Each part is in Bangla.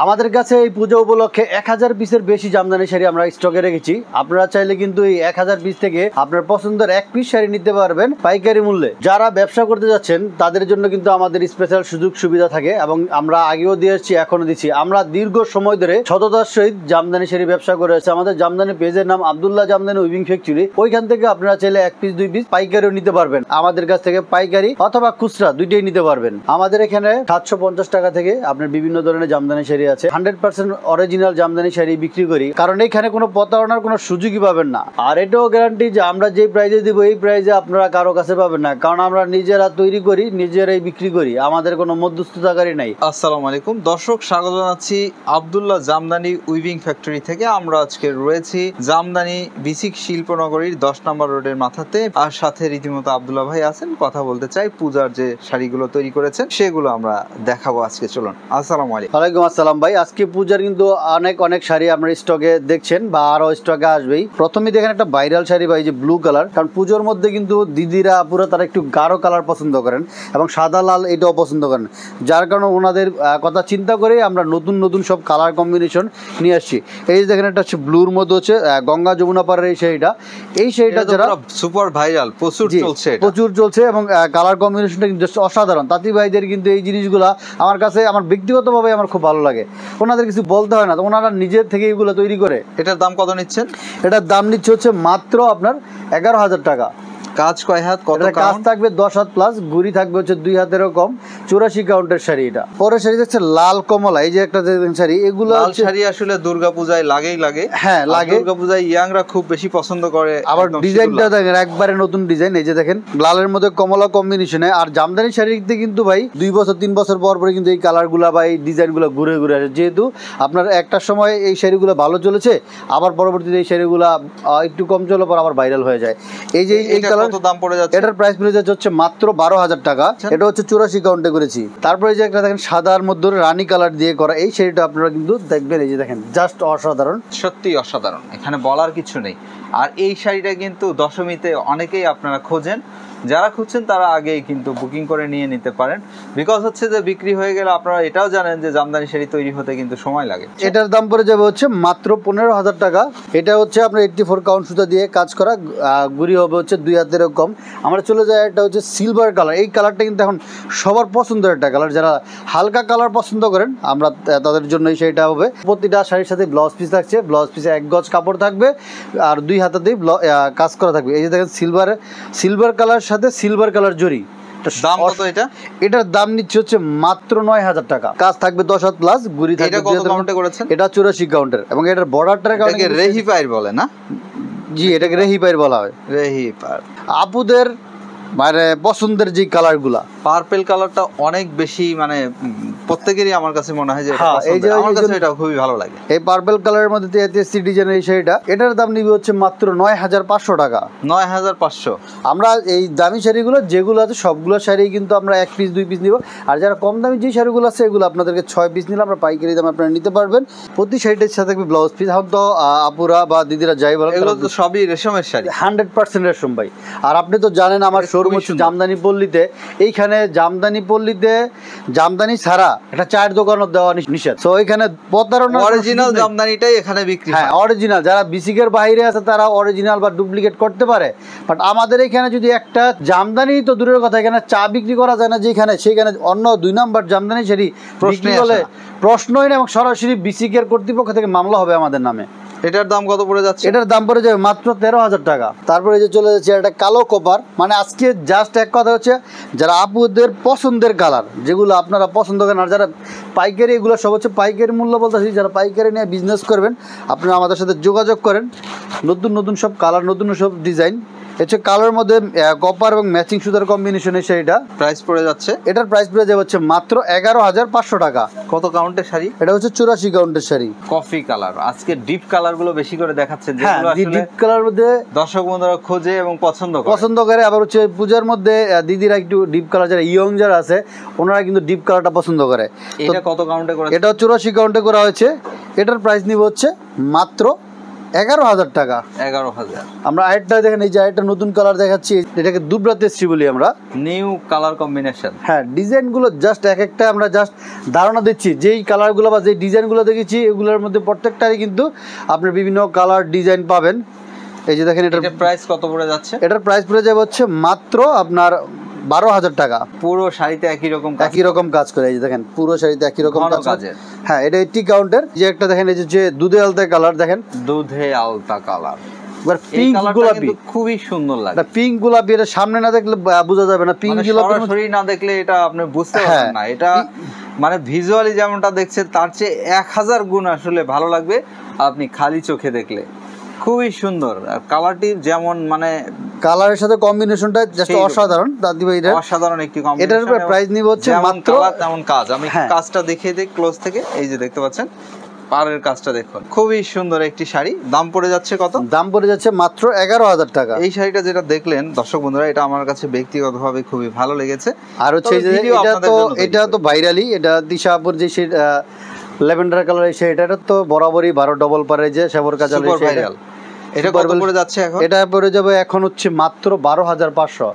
আমাদের কাছে এই পূজা উপলক্ষে 1000 পিসের বেশি জামদানি শাড়ি আমরা স্টকে রেখেছি। আপনারা চাইলে কিন্তু এই 1000 পিস থেকে আপনার পছন্দের এক পিস শাড়ি নিতে পারবেন পাইকারি মূল্যে। যারা ব্যবসা করতে যাচ্ছেন তাদের জন্য কিন্তু আমাদের স্পেশাল সুযোগ সুবিধা থাকে এবং আমরা আগেও দিয়ে এসেছি, এখনো দিচ্ছি। আমরা দীর্ঘ সময় ধরে সততার সহিত জামদানি শাড়ি ব্যবসা করে আসছি। আমাদের জামদানি পেজের নাম আব্দুল্লাহ জামদানি উইভিং ফ্যাক্টরি। ওইখান থেকে আপনারা চাইলে এক পিস দুই পিস পাইকারিও নিতে পারবেন। আমাদের কাছ থেকে পাইকারি অথবা খুচরা দুইটাই নিতে পারবেন। আমাদের এখানে 750 টাকা থেকে আপনার বিভিন্ন ধরনের জামদানি শাড়ি আছে। 100% অরিজিনাল জামদানি শাড়ি বিক্রি করি, কারণ এখানে কোনো প্রতারণার কোনো সুযোগই পাবেন না। আর এটাও গ্যারান্টি যে আমরা যে প্রাইজে দিব এই প্রাইজে আপনারা কারো কাছে পাবেন না, কারণ আমরা নিজেরা তৈরি করি, নিজেরাই বিক্রি করি। আমাদের কোনো মধ্যস্থতাকারী নাই। আসসালামু আলাইকুম দর্শক, স্বাগত জানাচ্ছি আব্দুল্লাহ জামদানি উইভিং ফ্যাক্টরি থেকে। আমরা আজকে রয়েছি জামদানি বিসিক শিল্পনগরীর 10 নম্বর রোডের মাথাতে। আর সাথে রীতিমতো আব্দুল্লাহ ভাই আছেন, কথা বলতে চাই। পূজার যে শাড়িগুলো তৈরি করেছেন সেগুলো আমরা দেখাবো আজকে। চলুন। আসসালামু আলাইকুম। ওয়ালাইকুম আসসালাম ভাই। আজকে পূজার কিন্তু অনেক শাড়ি আমরা স্টকে দেখছেন বা আরো স্টকে আসবেই। প্রথমে দেখেন একটা ভাইরাল শাড়ি ভাই, যে ব্লু কালার। কারণ পুজোর মধ্যে কিন্তু দিদিরা পুরো তারা একটু গাঢ় কালার পছন্দ করেন এবং সাদা লাল এটাও পছন্দ করেন, যার কারণে ওনাদের কথা চিন্তা করে আমরা নতুন নতুন সব কালার কম্বিনেশন নিয়ে আসছি। এই যে দেখেন একটা হচ্ছে ব্লুর মধ্যে হচ্ছে গঙ্গা যমুনা পাড়ের এই শাড়িটা। এই শাড়িটা যারা সুপার ভাইরাল, প্রচুর চলছে এবং কালার কম্বিনেশনটা কিন্তু অসাধারণ। তাঁতি ভাইদের কিন্তু এই জিনিসগুলা আমার কাছে, আমার ব্যক্তিগতভাবে আমার খুব ভালো লাগে। ওনাদের কিছু বলতে হয় না, তো ওনারা নিজের থেকে এগুলো তৈরি করে। এটার দাম কত নিচ্ছেন? এটার দাম নিচ্ছে হচ্ছে মাত্র আপনার 11,000 টাকা। কাজ কয় হাত? কত কাজ থাকবে 10 হাত প্লাস, গুড়ি থাকবে হচ্ছে 2 হাতেরও কম। 84 কাউন্টের শাড়ি এটা। পরের শাড়ি দেখছে লাল কমলা। এই যে একটা শাড়ি, এগুলো শাড়ি আসলে দুর্গাপূজায় লাগে। হ্যাঁ লাগে। দুর্গাপূজায় ইয়াংরা খুব বেশি পছন্দ করে। আবার ডিজাইনটা দেখেন একবারে নতুন ডিজাইন। এই যে দেখেন লালের মধ্যে কমলা কম্বিনেশনে। আর জামদানি শাড়িতে কিন্তু ভাই 2 বছর 3 বছর পর পরে কিন্তু এই কালার গুলা বা এই ডিজাইন গুলা ঘুরে ঘুরে আসে। যেহেতু আপনার একটা সময় এই শাড়িগুলো ভালো চলেছে, আবার পরবর্তীতে এই শাড়িগুলা একটু কম চলে পর আবার ভাইরাল হয়ে যায়। এই যে এই কালার দাম পড়ে যাচ্ছে, এটার প্রাইস পড়ে যাচ্ছে হচ্ছে মাত্র 12,000 টাকা। এটা হচ্ছে 84 কাউন্টে করেছি। তারপরে যে একটা দেখেন সাদার মধ্যে রানী কালার দিয়ে করা এই শাড়িটা আপনারা কিন্তু দেখবেন। এই যে দেখেন জাস্ট অসাধারণ, সত্যি অসাধারণ, এখানে বলার কিছু নেই। আর এই শাড়িটা কিন্তু দশমীতে অনেকেই আপনারা খোঁজেন। যারা খুঁজছেন তারা আগেই কিন্তু বুকিং করে নিয়ে নিতে পারেন। বিকজ হচ্ছে যে বিক্রি হয়ে গেলে আপনারা এটাও জানেন যে জামদানি শাড়ি তৈরি হতে কিন্তু সময় লাগে। এটার দাম পড়ে যাবে হচ্ছে মাত্র 15,000 টাকা। এটা হচ্ছে আপনার 84 কাউন্ট সুতা দিয়ে কাজ করা, গুড়ি হবে হচ্ছে 2 হাতের কম। আমরা চলে যাই এটা হচ্ছে সিলভার কালার। এই কালারটা কিন্তু এখন সবার পছন্দের একটা কালার। যারা হালকা কালার পছন্দ করেন আমরা তাদের জন্য এই শাড়িটা হবে। প্রতিটা শাড়ির সাথে ব্লাউজ পিস থাকছে। ব্লাউজ পিসে 1 গজ কাপড় থাকবে আর 2 হাতে কাজ করা থাকবে। এই যে দেখেন সিলভার কালার সাথে সিলভার কালার জরি। দাম কত এটা? এটার দাম নিচ্ছে হচ্ছে মাত্র 9,000 টাকা। কাজ থাকবে 10 হাত প্লাস, গুড়ি থাকবে। এটা কত কাউন্টে করেছেন? এটা 84 কাউন্টের এবং এটার বর্ডারটার কারণে রেহি পাইর বলে না? জি, এটাকে রেহি পাইর বলা হয়। রেহি পাইর আপুদের মানে পছন্দের যে কালারগুলা, পার্পল কালারটা অনেক বেশি, মানে প্রত্যেকেরই আমার কাছে মনে হয় যে আমার কাছে এটা খুবই ভালো লাগে। এই পার্পল কালারের মধ্যে 83 ডিজাইনের এই শাড়িটা, এটার দাম নিবে হচ্ছে মাত্র 9,500 টাকা। 9,500। আমরা এই দামি শাড়িগুলো যেগুলো আছে সবগুলো শাড়ি কিন্তু আমরা 1 পিস 2 পিস নিব। আর যারা কম দামি যে শাড়িগুলো আছে এগুলো আপনাদেরকে 6 পিস নিলে আমরা পাইকারি দামে আপনারা নিতে পারবেন। প্রতি শাড়িটার সাথে থাকবে ব্লাউজ পিস। এখন তো আপুরা বা দিদিরা যাই বলেন, এগুলো তো সবই রেশমের শাড়ি, 100% রেশম ভাই। আর আপনি তো জানেন আমার শোরুম হচ্ছে জামদানি পল্লীতে। এইখানে জামদানি পল্লীতে জামদানি ছাড়া একটা চায়ের দোকানও দেওয়া নিষেধ। তো এখানে প্রতারণা, অরিজিনাল জামদানিটাই এখানে বিক্রি হয়। হ্যাঁ অরিজিনাল। যারা বিসিকের বাইরে আছে তারা অরিজিনাল বা ডুপ্লিকেট করতে পারে, বাট আমাদের এখানে যদি একটা জামদানি তো দূরের কথা, এখানে চা বিক্রি করা যায় না যেখানে, সেখানে অন্য 2 নাম্বার জামদানি শাড়ি বিক্রি করলে প্রশ্নই না এবং সরাসরি বিসিকের কর্তৃপক্ষ থেকে মামলা হবে আমাদের নামে। এটার দাম কত পড়ে যাচ্ছে? এটার দাম পড়ে যাবে মাত্র 13,000 টাকা। তারপরে যে চলে যাচ্ছে একটা কালো কপার। মানে আজকে জাস্ট এক কথা হচ্ছে যারা আপুদের পছন্দের কালার, যেগুলো আপনারা পছন্দ করেন, আর যারা পাইকারি, এগুলো সব হচ্ছে পাইকারি মূল্য বলতেছি। যারা পাইকারি নিয়ে বিজনেস করবেন আপনারা আমাদের সাথে যোগাযোগ করেন। নতুন নতুন সব কালার, নতুন সব ডিজাইন। হচ্ছে কালার মধ্যে কপার এবং ম্যাচিং সুতার কম্বিনেশনের শাড়িটা প্রাইস পড়ে যাচ্ছে, এটার প্রাইস পড়ে যাবে হচ্ছে মাত্র 11,500 টাকা। কত কাউন্টের শাড়ি? এটা হচ্ছে 84 কাউন্টের শাড়ি। Coffee colour. আজকে ডিপ কালার গুলো বেশি করে দেখাচ্ছেন, যেগুলো আসলে ডিপ কালার মধ্যে দর্শক বন্ধুরা খোঁজে এবং পছন্দ করে। আবার হচ্ছে পূজার মধ্যে দিদিরা একটু ডিপ কালার, যারা ইয়ং যারা আছে ওনারা কিন্তু ডিপ কালারটা পছন্দ করে। এটা কত কাউন্টে করে? এটা 84 কাউন্টে করা হয়েছে। এটার প্রাইস নিব হচ্ছে মাত্র 11,000 টাকা। 11,000। আমরা আরেকটা দেখেন, এই যে আরেকটা নতুন কালার দেখাচ্ছি, এটাকে দুবরাতে শ্রী বলি আমরা। New colour combination. হ্যাঁ, ডিজাইনগুলো জাস্ট এক একটা আমরা জাস্ট ধারণা দিচ্ছি, যেই কালারগুলো বা যেই ডিজাইনগুলো দেখেছি এগুলোর মধ্যে প্রত্যেকটারই কিন্তু আপনার বিভিন্ন কালার ডিজাইন পাবেন। এই যে দেখেন, এটার প্রাইস কত পড়ে যাচ্ছে? এটার প্রাইস পড়ে যাবে হচ্ছে মাত্র আপনার 12,000 টাকা। পুরো শাড়িতে একই রকম কাজ করে। এই যে দেখেন, পুরো শাড়িতে একই রকম কাজ। হ্যাঁ, এটা 80 কাউন্টের। যে একটা দেখেন, এই যে দুধে আলতা কালার দেখেন, দুধে আলতা কালার, পিঙ্ক গোলাপি, খুবই সুন্দর লাগে। পিঙ্ক গোলাপি, এটা সামনে না দেখলে বোঝা যাবে না, পিঙ্ক গোলাপি সরাসরি না দেখলে এটা আপনি বুঝতে পারবেন না। এটা মানে ভিজুয়ালি যেমনটা দেখছেন তার চেয়ে 1000 গুণ আসলে ভালো লাগবে আপনি খালি চোখে দেখলে। খুবই সুন্দর কালারটি, যেমন মানে কালারের সাথে কম্বিনেশনটা জাস্ট অসাধারণ। দাদি ভাই, এটা অসাধারণ একটি কম্বিনেশন। এটার উপরে প্রাইস নিব হচ্ছে মাত্র, তেমন কাজ। আমি কাজটা দেখিয়ে দিই ক্লোজ থেকে। এই যে দেখতে পাচ্ছেন পাড়ের কাজটা দেখুন, খুবই সুন্দর একটি শাড়ি। দাম পড়ে যাচ্ছে কত? দাম পড়ে যাচ্ছে মাত্র 11,000 টাকা। এই শাড়িটা যেটা দেখলেন দর্শক বন্ধুরা, এটা আমার কাছে ব্যক্তিগতভাবে খুবই ভালো লেগেছে। আর হচ্ছে এটা তো ভাইরালি, এটা দিশাপুর যে ল্যাভেন্ডার কালারের শাড়িটা, এটা তো বরাবরই 12 ডবল পারে যে সেবর কাজালের ভাইরাল। এটা কত পড়ে যাচ্ছে এখন? এটা পড়ে যাবে এখন হচ্ছে মাত্র 12,500।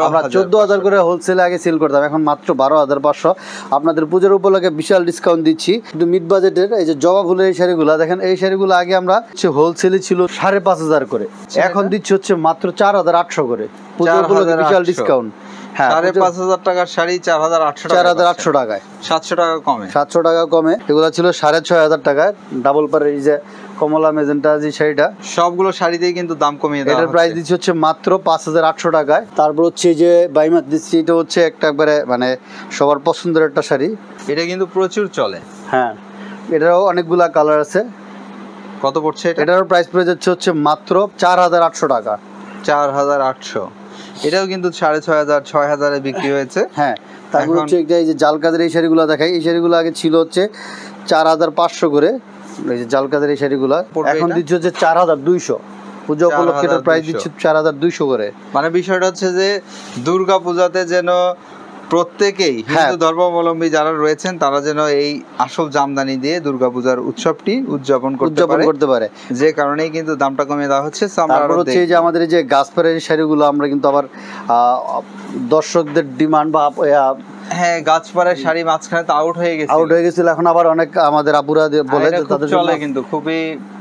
আমরা 14,000 করে হোলসেলে আগে সেল করতাম, এখন মাত্র 12,500। আপনাদের পূজার উপলক্ষে বিশাল ডিসকাউন্ট দিচ্ছি। কিন্তু মিড বাজেটের এই যে জবা ফুলের এই শাড়িগুলো দেখেন, এই শাড়িগুলো আগে আমরা হোলসেলে ছিল 5,500 করে, এখন দিচ্ছি হচ্ছে মাত্র 4,800 করে। পূজার উপলক্ষে বিশাল ডিসকাউন্ট। 5,500 টাকার শাড়ি 4,800 টাকায়, 700 টাকা কমে। 700 টাকা কমে। এগুলো ছিল 6,500 টাকায় ডাবল পারের এই যে কমলা মেজেন্টা যে শাড়িটা। সবগুলো শাড়িতেই কিন্তু দাম কমিয়ে দেওয়া হচ্ছে। এটার প্রাইস দিচ্ছে হচ্ছে মাত্র 5,800 টাকায়। তারপর হচ্ছে যে বাইমাত দিচ্ছি, এটা হচ্ছে একটা একবারে মানে সবার পছন্দের একটা শাড়ি। এটা কিন্তু প্রচুর চলে। হ্যাঁ, এটারও অনেকগুলা কালার আছে। কত পড়ছে এটা? এটার প্রাইস পড়ে যাচ্ছে হচ্ছে মাত্র 4,800 টাকা। 4,800। এটাও কিন্তু 6,500 6,000 এ বিক্রি হয়েছে। হ্যাঁ, তারপর হচ্ছে এই যে জাল কাদের এই শাড়িগুলো দেখাই, এই শাড়িগুলো আগে ছিল হচ্ছে 4,500 করে। এই যে জাল কাদের এই শাড়িগুলো এখন দিচ্ছে হচ্ছে 4,200। পূজা উপলক্ষে এটার প্রাইস দিচ্ছে 4,200 করে। মানে বিষয়টা হচ্ছে যে দুর্গা পূজাতে যেন প্রত্যেকেই হিন্দু ধর্মাবলম্বী যারা রয়েছেন তারা যেন এই আসল জামদানি দিয়ে দুর্গাপূজার উৎসবটি উদযাপন করতে পারে, যে কারণেই কিন্তু দামটা কমিয়ে দেওয়া হচ্ছে। তারপর হচ্ছে যে আমাদের এই যে গাছপাড়ের শাড়িগুলো আমরা কিন্তু আবার দর্শকদের ডিমান্ড বা হ্যাঁ, গাছপাড়ের শাড়ি মাঝখানে তো আউট হয়ে গেছিল, এখন আবার অনেক আমাদের আপুরা বলে যে তাদের চলে, কিন্তু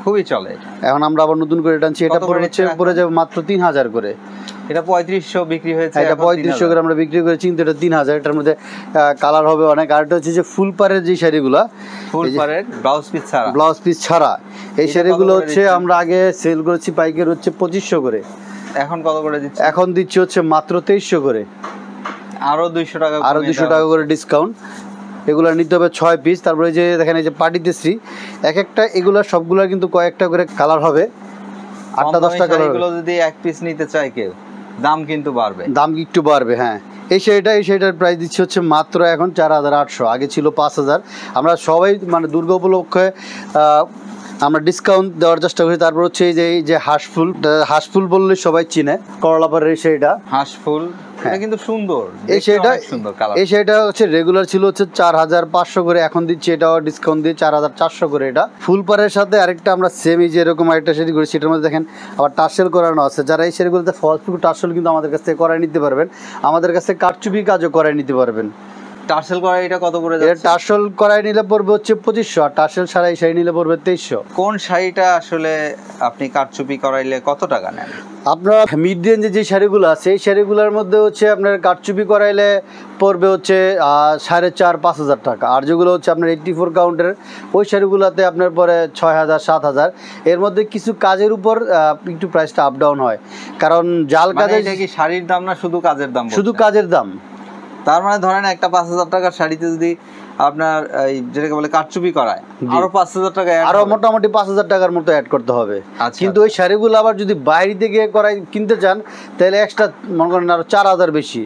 খুবই চলে। এখন আমরা আবার নতুন করে টানছি। এটা পড়ে যাবে মাত্র 3,000 করে। এটা 3500 বিক্রি হয়েছে, এটা 3500 করে আমরা বিক্রি করেছি, কিন্তু এটা 3,000। এটার মধ্যে কালার হবে অনেক। আর এটা হচ্ছে যে ফুল পাড়ের যে শাড়িগুলো, ফুল পাড়ের ব্লাউজ পিস ছাড়া এই শাড়িগুলো হচ্ছে আমরা আগে সেল করেছি পাইকারি হচ্ছে 2500 করে। এখন কত করে দিচ্ছি? এখন দিচ্ছি হচ্ছে মাত্র 2300 করে। আরো 200 টাকা করে ডিসকাউন্ট। এগুলো নিতে হবে 6 পিস। তারপরে যে দেখেন এই যে পার্টিতেশ্রী, এক একটা এগুলা সবগুলা কিন্তু কয়েকটা করে কালার হবে, 8-10টা কালার। এগুলো যদি এক পিস নিতে চায় কেউ, দাম কিন্তু বাড়বে, দাম একটু বাড়বে। হ্যাঁ, এই শাড়িটার প্রাইস দিচ্ছে হচ্ছে মাত্র এখন 4,800, আগে ছিল 5,000। আমরা সবাই মানে দুর্গা উপলক্ষে আমরা ডিসকাউন্ট দেওয়ার চেষ্টা করি। তারপর হচ্ছে এই যে হাঁসফুল বললে সবাই চিনে, করলাপাড়ের এই শাড়িটা হাঁসফুল, এটা কিন্তু সুন্দর। এই শাড়িটা হচ্ছে রেগুলার ছিল হচ্ছে 4,500 করে, এখন দিচ্ছি এটাও ডিসকাউন্ট দিয়ে 4,400 করে। এটা ফুলপাড়ের সাথে আরেকটা আমরা সেমি যেরকম আরেকটা শাড়ি করি, সেটার মধ্যে দেখেন আবার টার্সেল করানো আছে। যারা এই শাড়িগুলোতে ফলস পিকো টার্সেল কিন্তু আমাদের কাছ থেকে করাই নিতে পারবেন, আমাদের কাছ থেকে কারচুপি কাজও করাই নিতে পারবেন। টার্সেল করা এটা কত পড়ে যাচ্ছে? টার্সেল করাই নিলে পড়বে হচ্ছে 2500, আর টার্সেল ছাড়া এই শাড়ি নিলে পড়বে 2300। কোন শাড়িটা আসলে আপনি কারচুপি করাইলে কত টাকা নেন? আপনার মিড রেঞ্জে যে শাড়িগুলো আছে এই শাড়িগুলোর মধ্যে হচ্ছে আপনার কারচুপি করাইলে পড়বে হচ্ছে 4,500-5,000 টাকা। আর যেগুলো হচ্ছে আপনার 84 কাউন্টের ওই শাড়িগুলোতে আপনার পরে 6,000 7,000। এর মধ্যে কিছু কাজের উপর একটু প্রাইসটা আপ ডাউন হয়, কারণ জাল কাজে কি শাড়ির দাম না শুধু কাজের দাম? শুধু কাজের দাম। তার মানে ধরেন একটা 5,000 টাকার শাড়িতে যদি আপনার যেটাকে বলে কারচুপি করায়, আরো 5,000 টাকা, আরো মোটামুটি 5,000 টাকার মতো অ্যাড করতে হবে। কিন্তু ওই শাড়িগুলো আবার যদি বাইরে থেকে কিনতে চান তাহলে এক্সট্রা মনে করেন আরো 4,000 বেশি।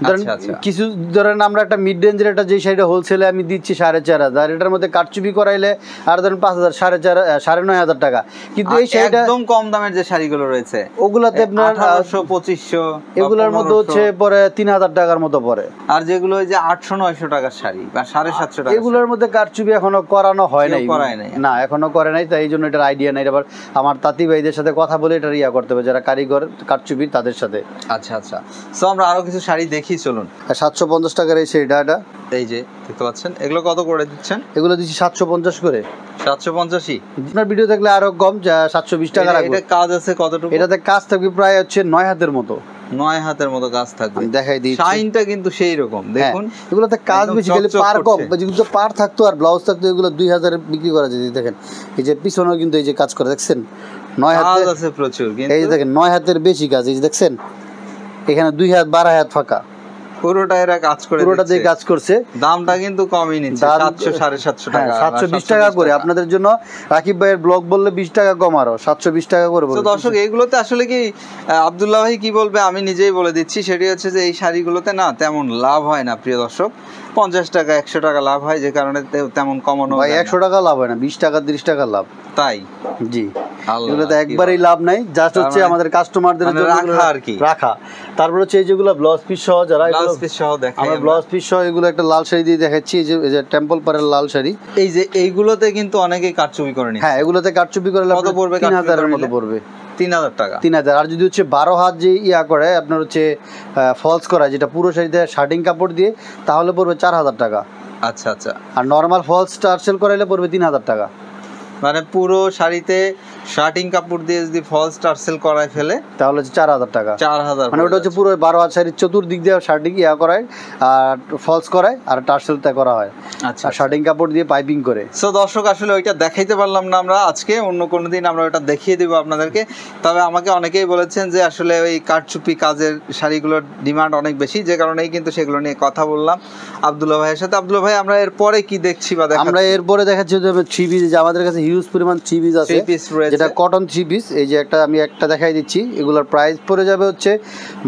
ধরেন কিছু ধরেন আমরা একটা মিড রেঞ্জের একটা যে শাড়িটা হোলসেলে আমি দিচ্ছি 4,500, এটার মধ্যে কারচুপি করাইলে আর ধরেন 5,000, 9,500 টাকা। কিন্তু এই শাড়িটা একদম কম দামের যে শাড়িগুলো রয়েছে ওগুলাতে আপনার 1800, 2500, এগুলোর মধ্যে হচ্ছে পরে 3,000 টাকার মতো পড়ে। আর যেগুলো ওই যে 800-900 টাকার শাড়ি বা 750 টাকা, এগুলোর মধ্যে কারচুপি এখনো করানো হয় নাই, না এখনো করে নাই, তাই এই জন্য এটার আইডিয়া নাই। আবার আমার তাঁতি ভাইদের সাথে কথা বলে এটা ইয়া করতে হবে, যারা কারিগর কারচুপির তাদের সাথে। আচ্ছা আচ্ছা, তো আমরা আরো কিছু শাড়ি দেখি, চলুন। 750 টাকার এই শাড়িটা, এই যে দেখতে পাচ্ছেন, এগুলো কত করে দিচ্ছেন? এগুলো দিচ্ছি 750 করে। 750? আপনার ভিডিও দেখলে আরো কম, 720 টাকা রাখবো। এটা কাজ আছে কতটুকু? এটাতে কাজ থাকবে প্রায় হচ্ছে 9 হাতের মতো। 9 হাতের মতো কাজ থাকবে, দেখাই দিই। শাইনটা কিন্তু সেই রকম, দেখুন এগুলোতে কাজ বেশি, খালি পার কম। যেগুলো পার থাকতো আর ব্লাউজ থাকতো এগুলো 2000 বিক্রি করা যায়। দেখেন এই যে পিছনেও কিন্তু এই যে কাজ করে, দেখছেন 9 হাত আছে প্রচুর। এই যে দেখেন 9 হাতের বেশি কাজ, এই যে দেখছেন এখানে 2 হাত 12 হাত ফাঁকা, পুরোটা এরা কাজ করে, পুরোটা দিয়ে কাজ করছে। দামটা কিন্তু কমই নিচ্ছে, 700-750 টাকা, 720 টাকা করে। আপনাদের জন্য রাকিব ভাইয়ের ব্লগ বললে 20 টাকা কম, আরো 720 টাকা করে বলবো। তো দর্শক, এইগুলোতে আসলে কি আব্দুল্লাহ ভাই কি বলবে আমি নিজেই বলে দিচ্ছি, সেটি হচ্ছে যে এই শাড়িগুলোতে না তেমন লাভ হয় না প্রিয় দর্শক। 50 টাকা 100 টাকা লাভ হয়, যে কারণে তেমন কমানো ভাই 100 টাকা লাভ হয় না, 20 টাকা 30 টাকা লাভ। তাই? জি, এগুলোতে একবারেই লাভ নাই, জাস্ট হচ্ছে আমাদের কাস্টমারদের জন্য রাখা আর কি, রাখা। তারপর হচ্ছে এই যেগুলো ব্লাউজ পিস সহ, যারা ব্লাউজ পিস সহ দেখাই আমরা ব্লাউজ পিস সহ, এগুলো একটা লাল শাড়ি দিয়ে দেখাচ্ছি, এই যে টেম্পল পারের লাল শাড়ি। এই যে এইগুলোতে কিন্তু অনেকেই কারচুপি করে নিচ্ছে। হ্যাঁ, এগুলোতে কারচুপি করলে কত পড়বে? 3000 এর মতো পড়বে। 3000 টাকা। 3000। আর যদি হচ্ছে 12 হাত যে ইয়া করে আপনার হচ্ছে ফলস করা, যেটা পুরো শাড়িতে শার্টিং কাপড় দিয়ে, তাহলে পড়বে 4000 টাকা। আচ্ছা আচ্ছা। আর নরমাল ফলস টার্সেল করাইলে পড়বে 3000 টাকা। মানে পুরো শাড়িতে শার্টিং কাপড় দিয়ে যদি ফলস টার্সেল করায় ফেলে তাহলে 4000 টাকা। 4000, মানে ওটা হচ্ছে পুরো 12 হাত শাড়ির চতুর্দিক দিয়ে শার্টিং ইয়া করায় আর ফলস করায় আর টার্সেলটা করা হয়। আচ্ছা, শার্টিং কাপড় দিয়ে পাইপিং করে। সো দর্শক, আসলে ওইটা দেখাইতে পারলাম না আমরা আজকে, অন্য কোনো দিন আমরা ওটা দেখিয়ে দেবো আপনাদেরকে। তবে আমাকে অনেকেই বলেছেন যে আসলে ওই কারচুপি কাজের শাড়িগুলোর ডিমান্ড অনেক বেশি, যে কারণেই কিন্তু সেগুলো নিয়ে কথা বললাম আব্দুল্লাহ ভাইয়ের সাথে। আব্দুল্লাহ ভাই, আমরা এরপরে কি দেখছি বা দেখাচ্ছি? আমরা এরপরে দেখাচ্ছি যে 3 পিস, যে আমাদের কাছে হিউজ পরিমাণ 3 পিস আছে, যেটা কটন 3 পিস। এই যে আমি একটা দেখাই দিচ্ছি, এগুলোর প্রাইস পড়ে যাবে হচ্ছে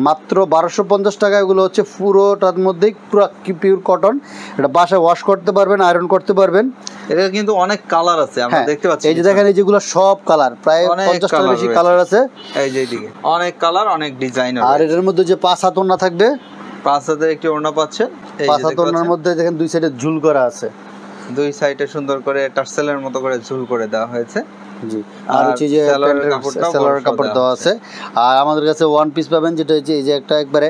মাত্র 1250 টাকা। এগুলো হচ্ছে পুরোটার মধ্যেই পুরো পিওর কটন, এটা বাসায় ওয়াশ করতে পারবেন, আয়রন করতে পারবেন। এটা কিন্তু অনেক কালার আছে, আমরা দেখতে পাচ্ছি। এই যে দেখেন, এই যেগুলো সব কালার, প্রায় 50 টার বেশি কালার আছে। এই যে এইদিকে অনেক কালার, অনেক ডিজাইন। আর এটার মধ্যে যে 5 হাত ওড়না থাকবে, 5 হাতের একটি ওড়না পাচ্ছেন। 5 হাত ওড়নার মধ্যে দেখেন 2 সাইডে ঝুল করা আছে, 2 সাইডে সুন্দর করে টার্সেলের মতো করে ঝুল করে দেওয়া হয়েছে। জি, আর হচ্ছে যে সেলোয়ার কাপড় দেওয়া আছে। আর আমাদের কাছে ওয়ান পিস পাবেন, যেটা হচ্ছে এই যে একটা একবারে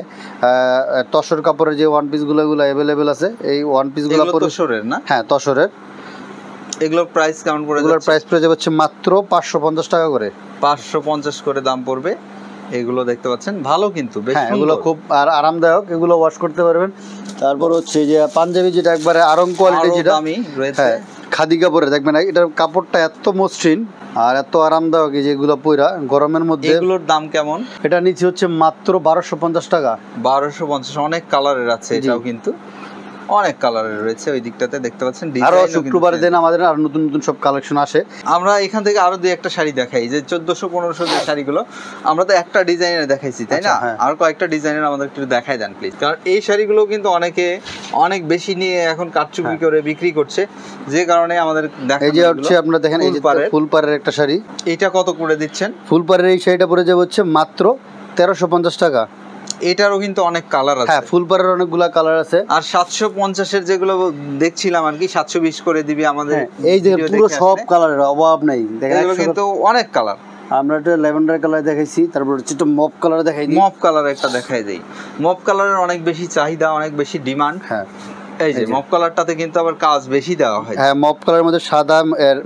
তসর কাপড়ের যে ওয়ান পিস গুলো, এগুলো अवेलेबल আছে। এই ওয়ান পিস গুলো তসরের না? হ্যাঁ, তসরের। এগুলোর প্রাইস কেমন পড়ে যাচ্ছে? এগুলোর প্রাইস পড়ে যাবে হচ্ছে মাত্র 550 টাকা করে। 550 করে দাম পড়বে। এগুলো দেখতে পাচ্ছেন, ভালো কিন্তু বেশ সুন্দর, এগুলো খুব আরামদায়ক, এগুলো ওয়াশ করতে পারবেন। তারপর হচ্ছে যে পাঞ্জাবি, যেটা একবারে আরং কোয়ালিটি, যেটা দামি রয়েছে, খাদি কাপড়ে দেখবেন, এটার কাপড়টা এত মসৃণ আর এত আরামদায়ক, যেগুলো পয়রা গরমের মধ্যে। এগুলোর দাম কেমন? এটা নিচে হচ্ছে মাত্র 1250 টাকা। 1250। অনেক কালারের আছে, এটাও কিন্তু অনেক কালারের রয়েছে। ওই দিকটাতে দেখতে পাচ্ছেন, আরো শুক্রবারের দিন আমাদের আরো নতুন নতুন সব কালেকশন আসে। আমরা এখান থেকে আরো দুই একটা শাড়ি দেখাই, যে 1400-1500 যে শাড়িগুলো, আমরা তো একটা ডিজাইনের দেখাইছি, তাই না? আর কয়েকটা ডিজাইনের আমাদের একটু দেখাই দেন প্লিজ, কারণ এই শাড়িগুলো কিন্তু অনেকে অনেক বেশি নিয়ে এখন কারচুপি করে বিক্রি করছে, যে কারণে আমাদের দেখা। এই যে হচ্ছে আপনারা দেখেন, এই যে ফুলপাড়ের একটা শাড়ি, এটা কত করে দিচ্ছেন? ফুলপাড়ের এই শাড়িটা পড়ে যাবে হচ্ছে মাত্র 1350 টাকা। এটারও কিন্তু অনেক কালার আছে। হ্যাঁ, ফুলপাড়ের অনেকগুলা কালার আছে। আর 750 এর যেগুলো দেখছিলাম আর কি, 720 করে দিবি আমাদের। এই যে পুরো সব কালারের অভাব নাই, দেখেন এগুলো কিন্তু অনেক কালার। আমরা একটা ল্যাভেন্ডার কালার দেখাইছি, তারপর হচ্ছে একটা মপ কালার দেখাই দিই। মপ কালার একটা দেখাই দেই। মপ কালারের অনেক বেশি চাহিদা, অনেক বেশি ডিমান্ড। হ্যাঁ, এই যে মপ কালারটাতে কিন্তু আবার কাজ বেশি দেওয়া হয়। হ্যাঁ, মপ কালারের মধ্যে সাদা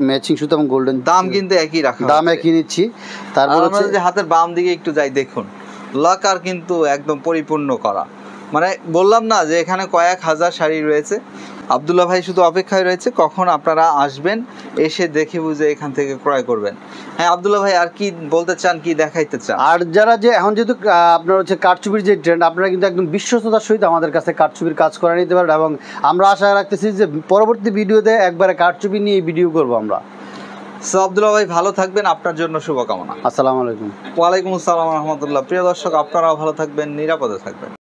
ম্যাচিং সুতা এবং গোল্ডেন। দাম কিন্তু একই রাখা, দাম একই নিচ্ছি। তারপর আমরা যে হাতের বাম দিকে একটু যাই, দেখুন লাকার কিন্তু একদম পরিপূর্ণ করা। মানে বললাম না যে এখানে কয়েক হাজার শাড়ি রয়েছে। আব্দুল্লাহ ভাই শুধু অপেক্ষায় রয়েছে কখন আপনারা আসবেন, এসে দেখে বুঝে এখান থেকে ক্রয় করবেন। হ্যাঁ আব্দুল্লাহ ভাই, আর কি বলতে চান, কি দেখাইতে চান? আর যারা যে এখন যেহেতু আপনার হচ্ছে কারচুপির যে ট্রেন্ড, আপনারা কিন্তু একদম বিশ্বস্ততার সহিত আমাদের কাছে কারচুপির কাজ করে নিতে পারেন, এবং আমরা আশা রাখতেছি যে পরবর্তী ভিডিওতে একবারে কারচুপি নিয়ে ভিডিও করবো আমরা। সো আব্দুল্লাহ ভাই ভালো থাকবেন, আপনার জন্য শুভকামনা। আসসালামু আলাইকুম। ওয়ালাইকুম আসসালাম রহমতুল্লাহ। প্রিয় দর্শক, আপনারাও ভালো থাকবেন, নিরাপদে থাকবেন।